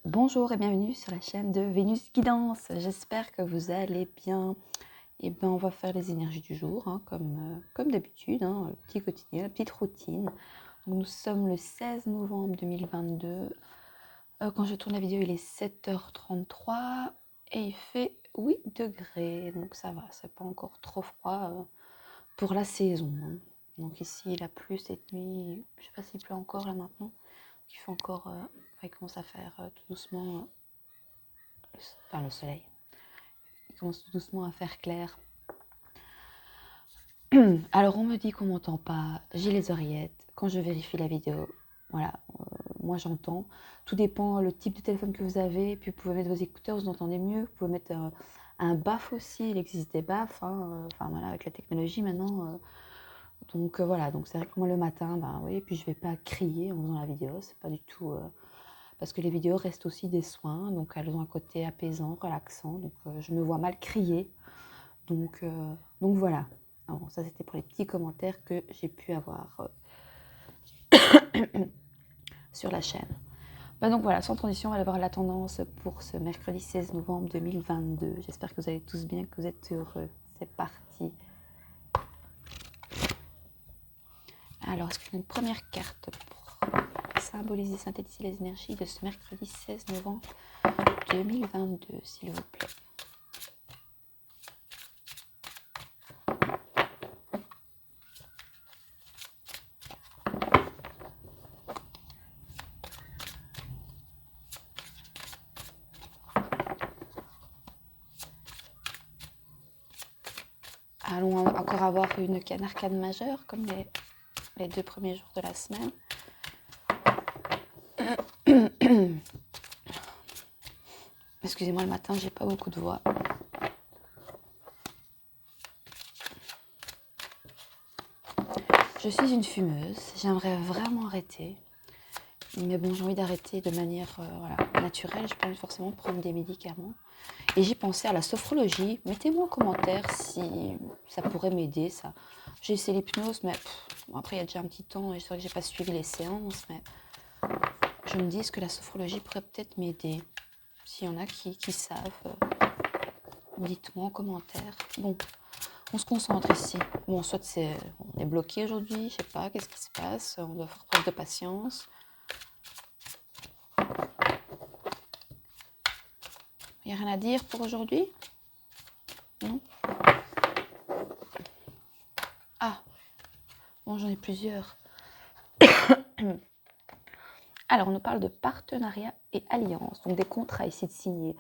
Bonjour et bienvenue sur la chaîne de Vénus Guidance. J'espère que vous allez bien. Et ben, on va faire les énergies du jour, hein, comme d'habitude, hein, le petit quotidien, la petite routine. Donc, nous sommes le 16 novembre 2022. Quand je tourne la vidéo, il est 7h33 et il fait 8 degrés. Donc ça va, c'est pas encore trop froid pour la saison, hein. Donc ici, il a plu cette nuit. Je sais pas s'il pleut encore là maintenant. Il fait encore, il commence à faire tout doucement, le soleil. Il commence tout doucement à faire clair. Alors on me dit qu'on m'entend pas, j'ai les oreillettes. Quand je vérifie la vidéo, voilà, moi j'entends. Tout dépend le type de téléphone que vous avez. Puis vous pouvez mettre vos écouteurs, vous entendez mieux. Vous pouvez mettre un BAF aussi, il existe des BAF. Hein, enfin voilà, avec la technologie maintenant. Donc voilà, donc c'est vrai que moi le matin, ben oui, puis je vais pas crier en faisant la vidéo, c'est pas du tout. Parce que les vidéos restent aussi des soins, donc elles ont un côté apaisant, relaxant. Donc je me vois mal crier. Donc voilà. Alors, ça c'était pour les petits commentaires que j'ai pu avoir sur la chaîne. Donc voilà, sans transition, on va aller voir la tendance pour ce mercredi 16 novembre 2022. J'espère que vous allez tous bien, que vous êtes heureux. C'est parti. Alors, est-ce qu'il y a une première carte pour symboliser, synthétiser les énergies de ce mercredi 16 novembre 2022, s'il vous plaît? Allons encore avoir une arcane majeure, comme les 2 premiers jours de la semaine. Excusez-moi, le matin, j'ai pas beaucoup de voix. Je suis une fumeuse, j'aimerais vraiment arrêter. Mais bon, j'ai envie d'arrêter de manière naturelle, je pas envie forcément de prendre des médicaments. Et j'ai pensé à la sophrologie. Mettez-moi en commentaire si ça pourrait m'aider, ça. J'ai essayé l'hypnose, mais après il y a déjà un petit temps et c'est vrai que j'ai pas suivi les séances, mais je me dis que la sophrologie pourrait peut-être m'aider. S'il y en a qui savent, dites-moi en commentaire. Bon, on se concentre ici. Bon, soit on est bloqué aujourd'hui, je sais pas, qu'est-ce qui se passe, on doit faire preuve de patience. Il n'y a rien à dire pour aujourd'hui? Non? Ah, bon, j'en ai plusieurs. Alors, on nous parle de partenariat et alliance, donc des contrats ici de signer,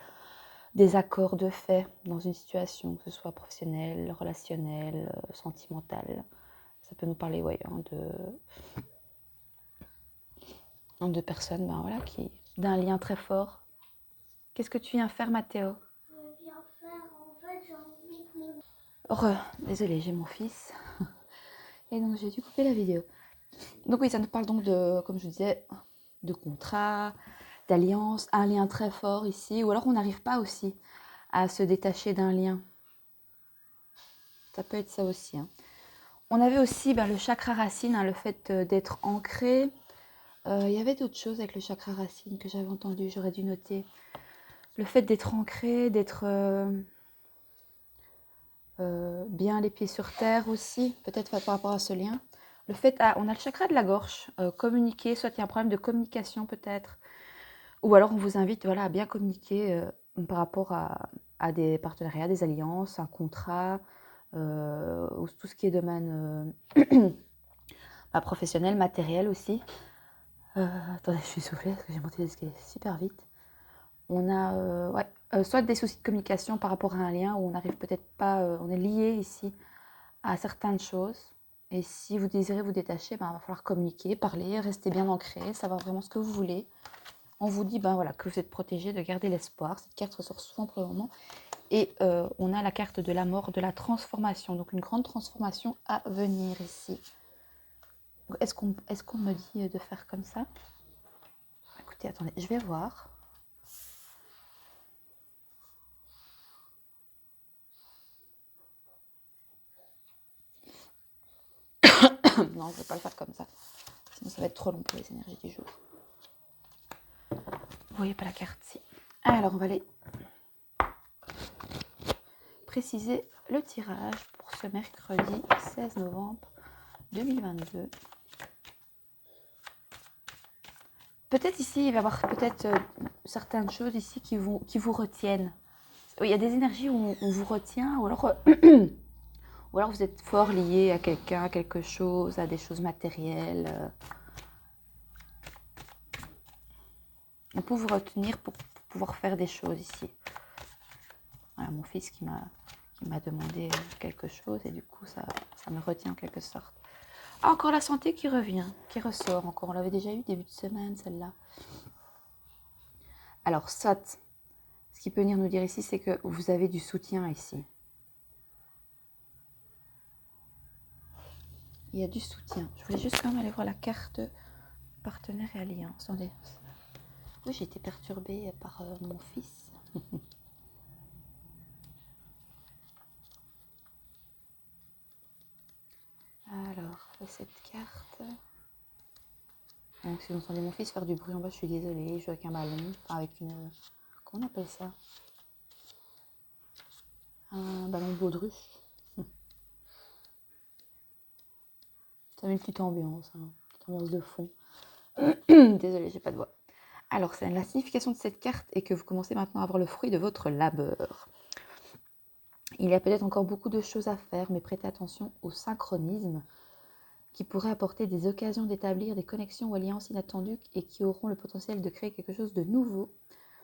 des accords de fait dans une situation, que ce soit professionnelle, relationnelle, sentimentale. Ça peut nous parler, ouais, de personnes, ben voilà, d'un lien très fort. Qu'est-ce que tu viens faire, Mathéo? Je viens faire, en fait, j'ai envie de Désolée, j'ai mon fils. Et donc, j'ai dû couper la vidéo. Donc oui, ça nous parle donc de, comme je disais, de contrat, d'alliance, un lien très fort ici, ou alors on n'arrive pas aussi à se détacher d'un lien. Ça peut être ça aussi, hein. On avait aussi le chakra racine, hein, le fait d'être ancré. Il y avait d'autres choses avec le chakra racine que j'avais entendu, j'aurais dû noter. Le fait d'être ancré, d'être bien les pieds sur terre aussi, peut-être par rapport à ce lien. Le fait, on a le chakra de la gorge, communiquer, soit il y a un problème de communication peut-être, ou alors on vous invite à bien communiquer par rapport à des partenariats, des alliances, un contrat, ou tout ce qui est domaine professionnel, matériel aussi. Attendez, je suis soufflée parce que j'ai monté les escaliers super vite. On a soit des soucis de communication par rapport à un lien où on n'arrive peut-être pas, on est lié ici à certaines choses. Et si vous désirez vous détacher, il va falloir communiquer, parler, rester bien ancré, savoir vraiment ce que vous voulez. On vous dit que vous êtes protégé, de garder l'espoir. Cette carte ressort souvent pour le moment. Et on a la carte de la mort, de la transformation. Donc une grande transformation à venir ici. Est-ce qu'on me dit de faire comme ça? Écoutez, attendez, je vais voir. Non, je ne vais pas le faire comme ça. Sinon, ça va être trop long pour les énergies du jour. Vous voyez pas la carte ici. Alors, on va aller préciser le tirage pour ce mercredi 16 novembre 2022. Peut-être ici, il va y avoir peut-être certaines choses ici qui vous retiennent. Il y a des énergies où on vous retient, ou alors vous êtes fort lié à quelqu'un, à quelque chose, à des choses matérielles. On peut vous retenir pour pouvoir faire des choses ici. Voilà, mon fils qui m'a demandé quelque chose et du coup, ça me retient en quelque sorte. Ah, encore la santé qui revient, qui ressort encore. On l'avait déjà eu début de semaine, celle-là. Alors, soit, ce qui peut venir nous dire ici, c'est que vous avez du soutien ici. Il y a du soutien. Je voulais juste quand même aller voir la carte partenaire et alliance. Attendez. Oui, j'ai été perturbée par mon fils. Alors, cette carte. Donc, si vous entendez mon fils faire du bruit en bas, je suis désolée. Je joue avec un ballon, avec une. Comment on appelle ça? Un ballon baudruche. Ça met une petite ambiance, hein, une petite ambiance de fond. Désolée, j'ai pas de voix. Alors, la signification de cette carte est que vous commencez maintenant à avoir le fruit de votre labeur. Il y a peut-être encore beaucoup de choses à faire, mais prêtez attention au synchronisme qui pourrait apporter des occasions d'établir des connexions ou alliances inattendues et qui auront le potentiel de créer quelque chose de nouveau.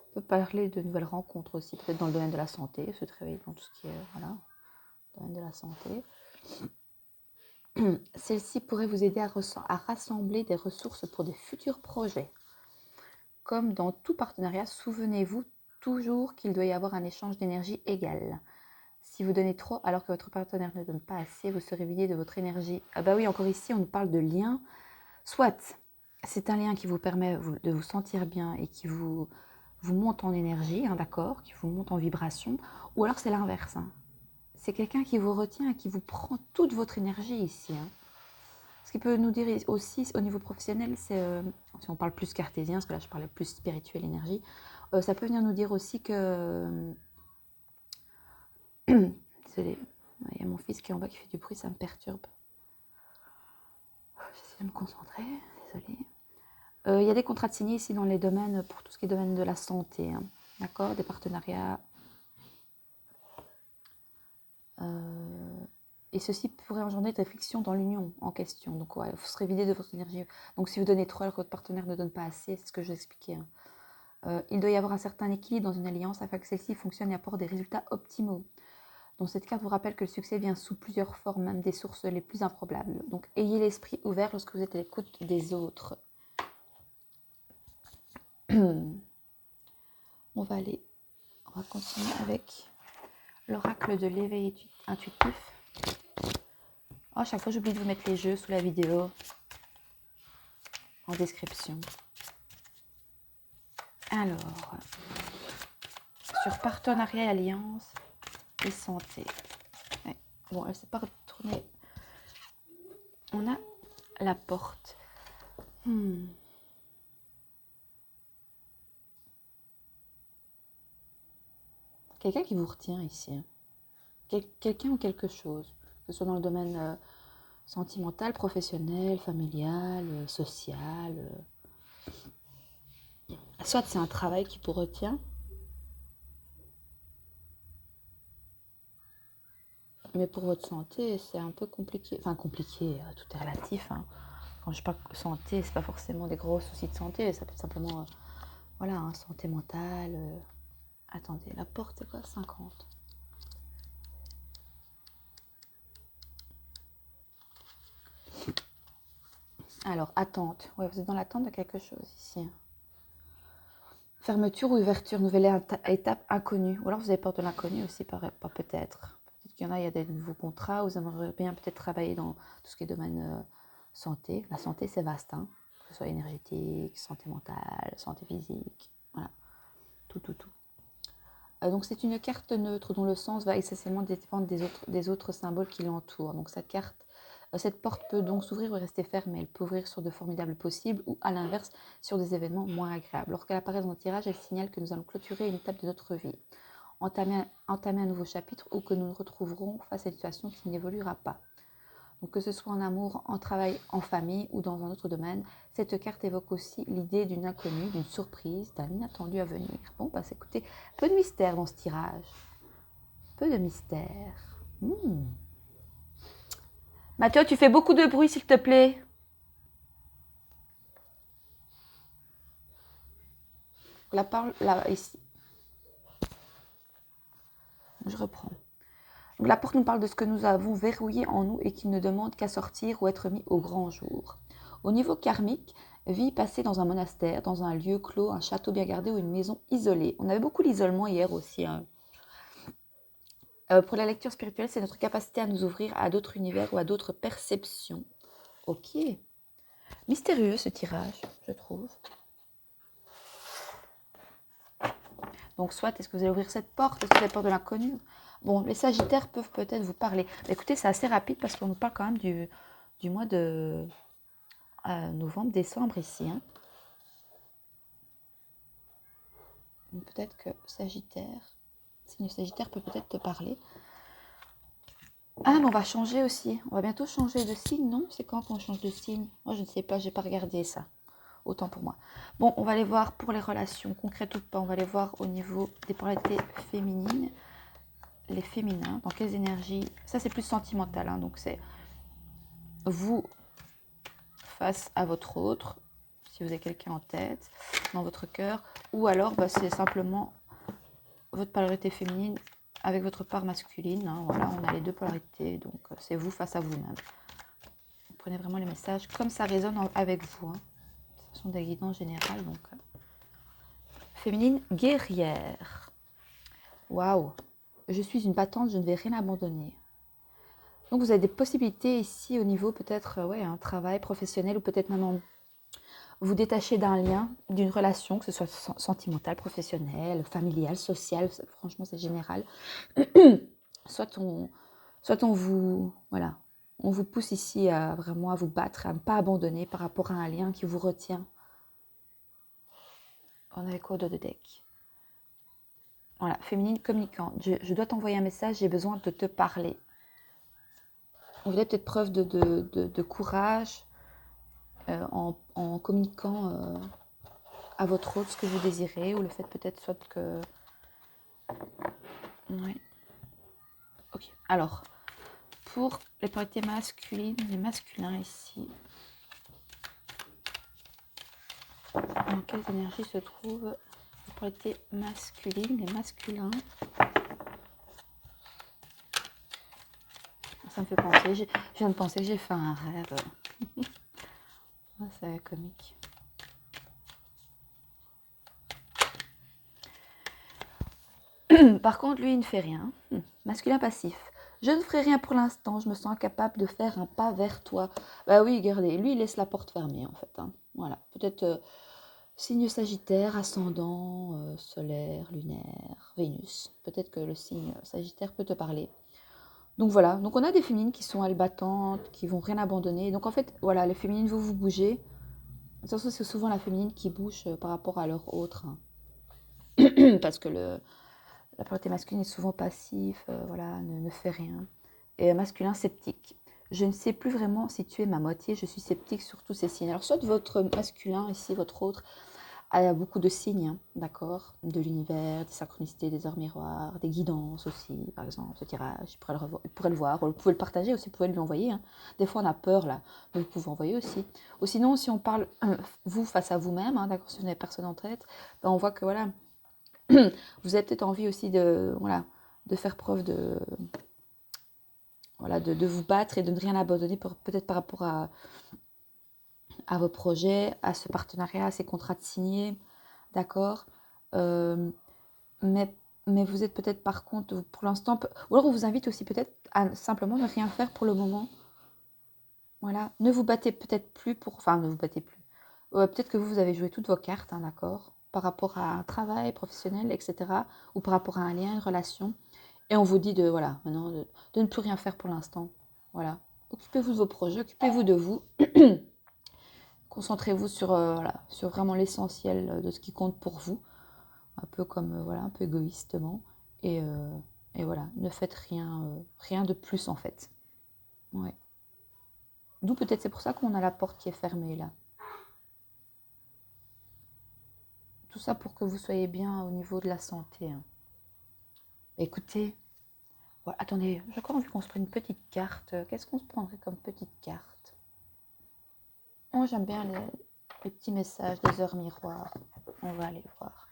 On peut parler de nouvelles rencontres aussi, peut-être dans le domaine de la santé, se réveiller dans tout ce qui est, voilà, le domaine de la santé. Celle-ci pourrait vous aider à rassembler des ressources pour des futurs projets. Comme dans tout partenariat, souvenez-vous toujours qu'il doit y avoir un échange d'énergie égal. Si vous donnez trop alors que votre partenaire ne donne pas assez, vous serez vidé de votre énergie. Ah bah oui, encore ici, on nous parle de lien. Soit c'est un lien qui vous permet de vous sentir bien et qui vous monte en énergie, hein, d'accord, qui vous monte en vibration, ou alors c'est l'inverse. Hein. C'est quelqu'un qui vous retient et qui vous prend toute votre énergie ici. Hein. Ce qui peut nous dire aussi au niveau professionnel, c'est, si on parle plus cartésien, parce que là je parlais plus spirituel, énergie, ça peut venir nous dire aussi que... Désolée, il y a mon fils qui est en bas qui fait du bruit, ça me perturbe. J'essaie de me concentrer, désolée. Il y a des contrats de signés ici dans les domaines, pour tout ce qui est domaine de la santé, hein, d'accord, des partenariats. Et ceci pourrait engendrer des frictions dans l'union en question. Donc, ouais, vous serez vidé de votre énergie. Donc, si vous donnez trop alors que votre partenaire ne donne pas assez, c'est ce que je vous expliquais. Hein. Il doit y avoir un certain équilibre dans une alliance afin que celle-ci fonctionne et apporte des résultats optimaux. Donc, cette carte vous rappelle que le succès vient sous plusieurs formes, même des sources les plus improbables. Donc, ayez l'esprit ouvert lorsque vous êtes à l'écoute des autres. On va continuer avec l'oracle de l'éveil intuitif. Oh, à chaque fois, j'oublie de vous mettre les jeux sous la vidéo, en description. Alors, sur partenariat, alliance et santé. Ouais. Bon, elle ne s'est pas retournée. On a la porte. Quelqu'un qui vous retient ici. Hein. Quelqu'un ou quelque chose. Que ce soit dans le domaine sentimental, professionnel, familial, social. Soit c'est un travail qui vous retient. Mais pour votre santé, c'est un peu compliqué. Enfin, compliqué, tout est relatif. Hein. Quand je parle de santé, c'est pas forcément des gros soucis de santé. Ça peut être simplement, voilà, hein, santé mentale. Attendez, la porte, c'est quoi? 50. Alors, attente. Ouais, vous êtes dans l'attente de quelque chose ici. Fermeture ou ouverture, nouvelle étape inconnue. Ou alors vous avez peur de l'inconnu aussi, pas peut-être. Peut-être qu'il y en a, il y a des nouveaux contrats, vous aimeriez bien peut-être travailler dans tout ce qui est domaine santé. La santé, c'est vaste, hein. Que ce soit énergétique, santé mentale, santé physique, voilà, tout. Donc c'est une carte neutre dont le sens va essentiellement dépendre des autres symboles qui l'entourent. Donc cette carte Cette porte peut donc s'ouvrir ou rester fermée. Elle peut ouvrir sur de formidables possibles ou, à l'inverse, sur des événements moins agréables. Lorsqu'elle apparaît dans le tirage, elle signale que nous allons clôturer une étape de notre vie, entamer un nouveau chapitre ou que nous nous retrouverons face à une situation qui n'évoluera pas. Donc, que ce soit en amour, en travail, en famille ou dans un autre domaine, cette carte évoque aussi l'idée d'une inconnue, d'une surprise, d'un inattendu à venir. Bon, bah, écoutez, peu de mystère dans ce tirage. Peu de mystère. Mathieu, tu fais beaucoup de bruit, s'il te plaît. La parole, là, ici. Je reprends. Donc, la porte nous parle de ce que nous avons verrouillé en nous et qui ne demande qu'à sortir ou être mis au grand jour. Au niveau karmique, vie passée dans un monastère, dans un lieu clos, un château bien gardé ou une maison isolée. On avait beaucoup l'isolement hier aussi. Pour la lecture spirituelle, c'est notre capacité à nous ouvrir à d'autres univers ou à d'autres perceptions. Ok. Mystérieux ce tirage, je trouve. Donc soit, est-ce que vous allez ouvrir cette porte? Est-ce que c'est la porte de l'inconnu? Bon, les Sagittaires peuvent peut-être vous parler. Mais écoutez, c'est assez rapide parce qu'on nous parle quand même du mois de novembre, décembre ici. Hein. Peut-être que Sagittaire, signe Sagittaire peut peut-être te parler. Ah, mais on va changer aussi. On va bientôt changer de signe, non? C'est quand qu'on change de signe? Moi, je ne sais pas, je n'ai pas regardé ça. Autant pour moi. Bon, on va aller voir pour les relations, concrètes ou pas. On va aller voir au niveau des polarités féminines. Les féminins, dans quelles énergies? Ça, c'est plus sentimental. Hein, donc, c'est vous face à votre autre, si vous avez quelqu'un en tête, dans votre cœur. Ou alors, bah, c'est simplement votre polarité féminine avec votre part masculine. Hein, voilà, on a les deux polarités. Donc, c'est vous face à vous-même. Vous prenez vraiment les messages comme ça résonne avec vous. Hein. Ce sont des guidances générales. Donc, féminine guerrière. Waouh! Je suis une battante, je ne vais rien abandonner. Donc, vous avez des possibilités ici au niveau peut-être un travail professionnel ou peut-être même vous détacher d'un lien, d'une relation, que ce soit sentimentale, professionnelle, familiale, sociale. Franchement, c'est général. soit on vous, voilà, on vous pousse ici à vraiment à vous battre, à ne pas abandonner par rapport à un lien qui vous retient. On avait quoi de deck? Voilà, féminine communicante. Je dois t'envoyer un message, j'ai besoin de te parler. Vous avez peut-être preuve de courage en communiquant à votre autre ce que vous désirez, ou le fait peut-être soit que... Ouais. Ok, alors, pour les polarités masculines, les masculins ici, dans quelles énergies se trouvent les polarités masculines, les masculins? Ça me fait penser, je viens de penser que j'ai fait un rêve. C'est comique. Par contre, lui, il ne fait rien. Masculin passif. Je ne ferai rien pour l'instant, je me sens incapable de faire un pas vers toi. Bah oui, regardez, lui, il laisse la porte fermée, en fait. Hein. Voilà, peut-être signe Sagittaire, ascendant, solaire, lunaire, Vénus. Peut-être que le signe Sagittaire peut te parler. Donc voilà, donc on a des féminines qui sont elles battantes, qui vont rien abandonner. Donc en fait, voilà, les féminines, vous bougez. Attention, c'est souvent la féminine qui bouge par rapport à leur autre. Hein. Parce que la polarité masculine est souvent passif, voilà, ne fait rien. Et masculin, sceptique. Je ne sais plus vraiment si tu es ma moitié, je suis sceptique sur tous ces signes. Alors, soit votre masculin, ici, votre autre, a beaucoup de signes, hein, d'accord, de l'univers, des synchronicités, des heures miroirs, des guidances aussi, par exemple, ce tirage, il pourrait le voir, vous pouvez le partager aussi, vous pouvez lui envoyer. Hein. Des fois, on a peur, là, mais vous pouvez envoyer aussi. Ou sinon, si on parle, vous face à vous-même, hein, d'accord, si vous n'avez personne en tête, ben, on voit que, voilà, vous avez peut-être envie aussi de faire preuve de vous battre et de ne rien abandonner, peut-être par rapport à vos projets, à ce partenariat, à ces contrats de signés, d'accord, mais vous êtes peut-être par contre, pour l'instant, ou alors on vous invite aussi peut-être à simplement ne rien faire pour le moment. Voilà, ne vous battez peut-être plus ne vous battez plus. Peut-être que vous avez joué toutes vos cartes, hein, d'accord, par rapport à un travail professionnel, etc., ou par rapport à un lien, une relation. Et on vous dit maintenant de ne plus rien faire pour l'instant. Voilà. Occupez-vous de vos projets, occupez-vous de vous. Concentrez-vous sur, voilà, sur vraiment l'essentiel de ce qui compte pour vous. Un peu comme, voilà, un peu égoïstement. Et, euh, et voilà, ne faites rien de plus en fait. Ouais. D'où peut-être c'est pour ça qu'on a la porte qui est fermée là. Tout ça pour que vous soyez bien au niveau de la santé. Hein. Écoutez, voilà, attendez, j'ai encore envie qu'on se prenne une petite carte. Qu'est-ce qu'on se prendrait comme petite carte? Oh, j'aime bien les petits messages des heures miroirs. On va aller voir.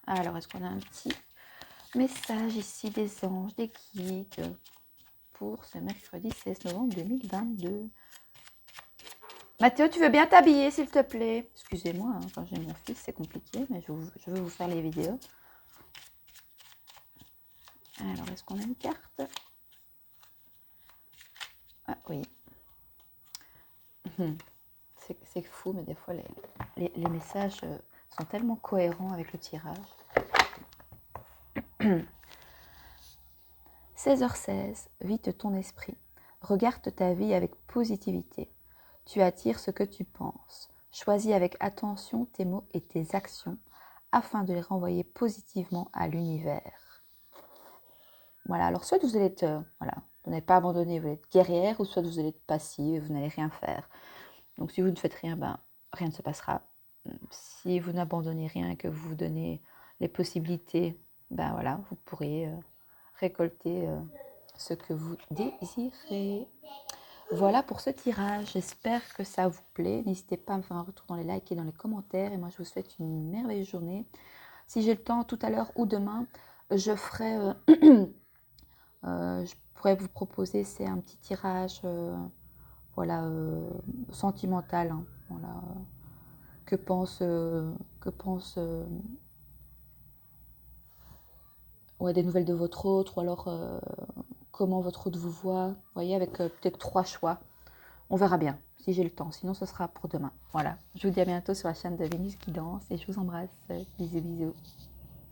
Alors, est-ce qu'on a un petit message ici des anges, des guides pour ce mercredi 16 novembre 2022? Mathéo, tu veux bien t'habiller, s'il te plaît? Excusez-moi, hein, quand j'ai mon fils, c'est compliqué, mais je veux vous faire les vidéos. Alors, est-ce qu'on a une carte? Ah oui. C'est fou, mais des fois, les messages sont tellement cohérents avec le tirage. 16h16, vite ton esprit. Regarde ta vie avec positivité. Tu attires ce que tu penses. Choisis avec attention tes mots et tes actions afin de les renvoyer positivement à l'univers. Voilà, alors soit vous allez être, voilà, vous n'allez pas abandonner, vous allez être guerrière, ou soit vous allez être passive et vous n'allez rien faire. Donc si vous ne faites rien, ben, rien ne se passera. Si vous n'abandonnez rien et que vous vous donnez les possibilités, ben voilà, vous pourrez récolter ce que vous désirez. Voilà pour ce tirage, j'espère que ça vous plaît. N'hésitez pas à me faire un retour dans les likes et dans les commentaires. Et moi, je vous souhaite une merveilleuse journée. Si j'ai le temps tout à l'heure ou demain, je ferai, je pourrais vous proposer, c'est un petit tirage, voilà, sentimental. Hein, voilà, que pense ouais, des nouvelles de votre autre, ou alors comment votre autre vous voit. Vous voyez, avec peut-être 3 choix. On verra bien, si j'ai le temps. Sinon, ce sera pour demain. Voilà. Je vous dis à bientôt sur la chaîne de Vénus qui danse et je vous embrasse. Bisous, bisous.